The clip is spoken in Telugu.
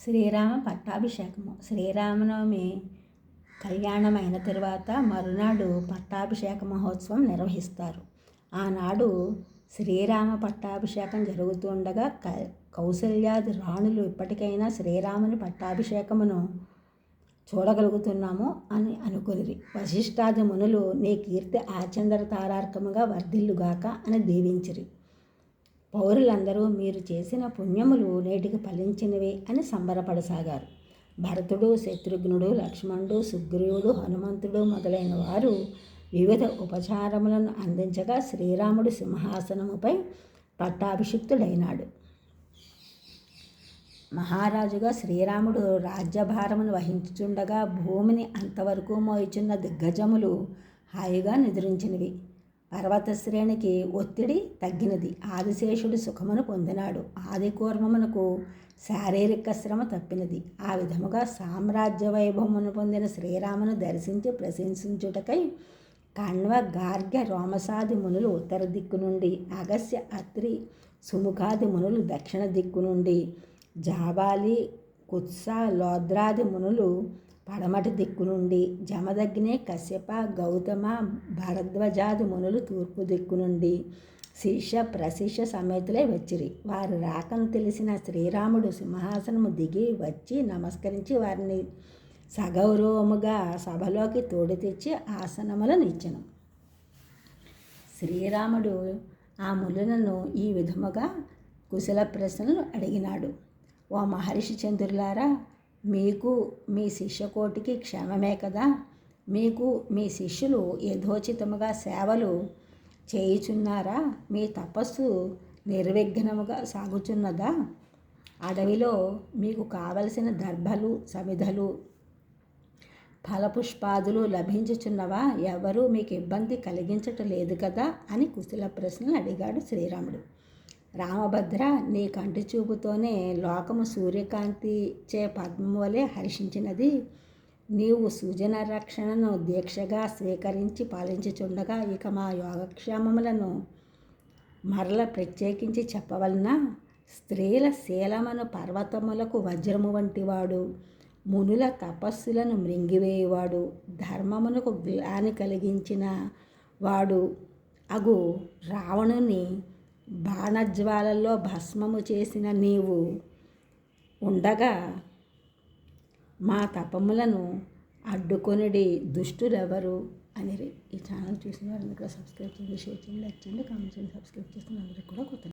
శ్రీరామ పట్టాభిషేకము. శ్రీరామనవమి కళ్యాణం అయిన తరువాత మరునాడు పట్టాభిషేక మహోత్సవం నిర్వహిస్తారు. ఆనాడు శ్రీరామ పట్టాభిషేకం జరుగుతుండగా కౌసల్యాది రాణులు ఇప్పటికైనా శ్రీరాముని పట్టాభిషేకమును చూడగలుగుతున్నాము అని అనుకునిరి. వశిష్ఠాది మునులు నీ కీర్తి ఆచంద్ర తారార్కముగా వర్ధిల్లుగాక అని దీవించిరి. పౌరులందరూ మీరు చేసిన పుణ్యములు నేటికి ఫలించినవి అని సంబరపడసాగారు. భరతుడు, శత్రుఘ్నుడు, లక్ష్మణుడు, సుగ్రీవుడు, హనుమంతుడు మొదలైన వారు వివిధ ఉపచారములను అందించగా శ్రీరాముడు సింహాసనముపై పట్టాభిషిక్తుడైనాడు. మహారాజుగా శ్రీరాముడు రాజ్యభారమును వహించుచుండగా భూమిని అంతవరకు మోయిచున్న దిగ్గజములు హాయిగా నిద్రించినవి. పర్వత శ్రేణికి ఒత్తిడి తగ్గినది. ఆదిశేషుడు సుఖమును పొందినాడు. ఆది కూర్మమునకు శారీరక శ్రమ తప్పినది. ఆ విధముగా సామ్రాజ్య వైభవమును పొందిన శ్రీరామును దర్శించి ప్రశంసించుటకై కణ్వ, గార్గ్య, రోమసాది మునులు ఉత్తర దిక్కు నుండి, అగస్య, అత్రి, సుముఖాది మునులు దక్షిణ దిక్కు నుండి, జాబాలి, కుత్స, లోద్రాది మునులు పడమటి దిక్కు నుండి, జమదగ్ని, కశ్యప, గౌతమ, భరద్వజాది మునులు తూర్పు దిక్కు నుండి శిష్య ప్రశిష్య సమేతులై వచ్చిరి. వారి రాకను తెలిసిన శ్రీరాముడు సింహాసనము దిగి వచ్చి నమస్కరించి వారిని సగౌరవముగా సభలోకి తోడి తెచ్చి ఆసనములను ఇచ్చెను. శ్రీరాముడు ఆ మునులను ఈ విధముగా కుశల ప్రశ్నలు అడిగినాడు. ఓ మహర్షి చంద్రులారా, మీకు మీ శిష్యకోటికి క్షేమమే కదా? మీకు మీ శిష్యులు యథోచితముగా సేవలు చేయుచున్నారా? మీ తపస్సు నిర్విఘ్నముగా సాగుచున్నదా? అడవిలో మీకు కావలసిన దర్భలు, సమిధలు, ఫలపుష్పాదులు లభించుచున్నవా? ఎవరూ మీకు ఇబ్బంది కలిగించటం లేదు కదా అని కుశల ప్రశ్నలు అడిగాడు శ్రీరాముడు. రామభద్ర, నీ కంటి చూపుతోనే లోకము సూర్యకాంతి చే పద్మము వలె హర్షించినది. నీవు సుజన రక్షణను దీక్షగా స్వీకరించి పాలించుచుండగా ఇక మా యోగక్షేమములను మరల ప్రత్యేకించి చెప్పవలన? స్త్రీల శీలమును పర్వతములకు వజ్రము వంటివాడు, మునుల తపస్సులను మృంగివేయువాడు, ధర్మమునకు గ్లాని కలిగించిన వాడు అగు రావణుని బాణజ్వాలలో భస్మము చేసిన నీవు ఉండగా మా తపములను అడ్డుకొనిడి దుష్టులెవరు అనిరి. ఈ ఛానల్ చూసిన వారు సబ్స్క్రైబ్ చేయండి, షేర్ చేయండి, లైక్ చేయండి, కామెంట్ చేయండి. సబ్స్క్రైబ్ చేసుకుని అందరికీ కూడా కొత్త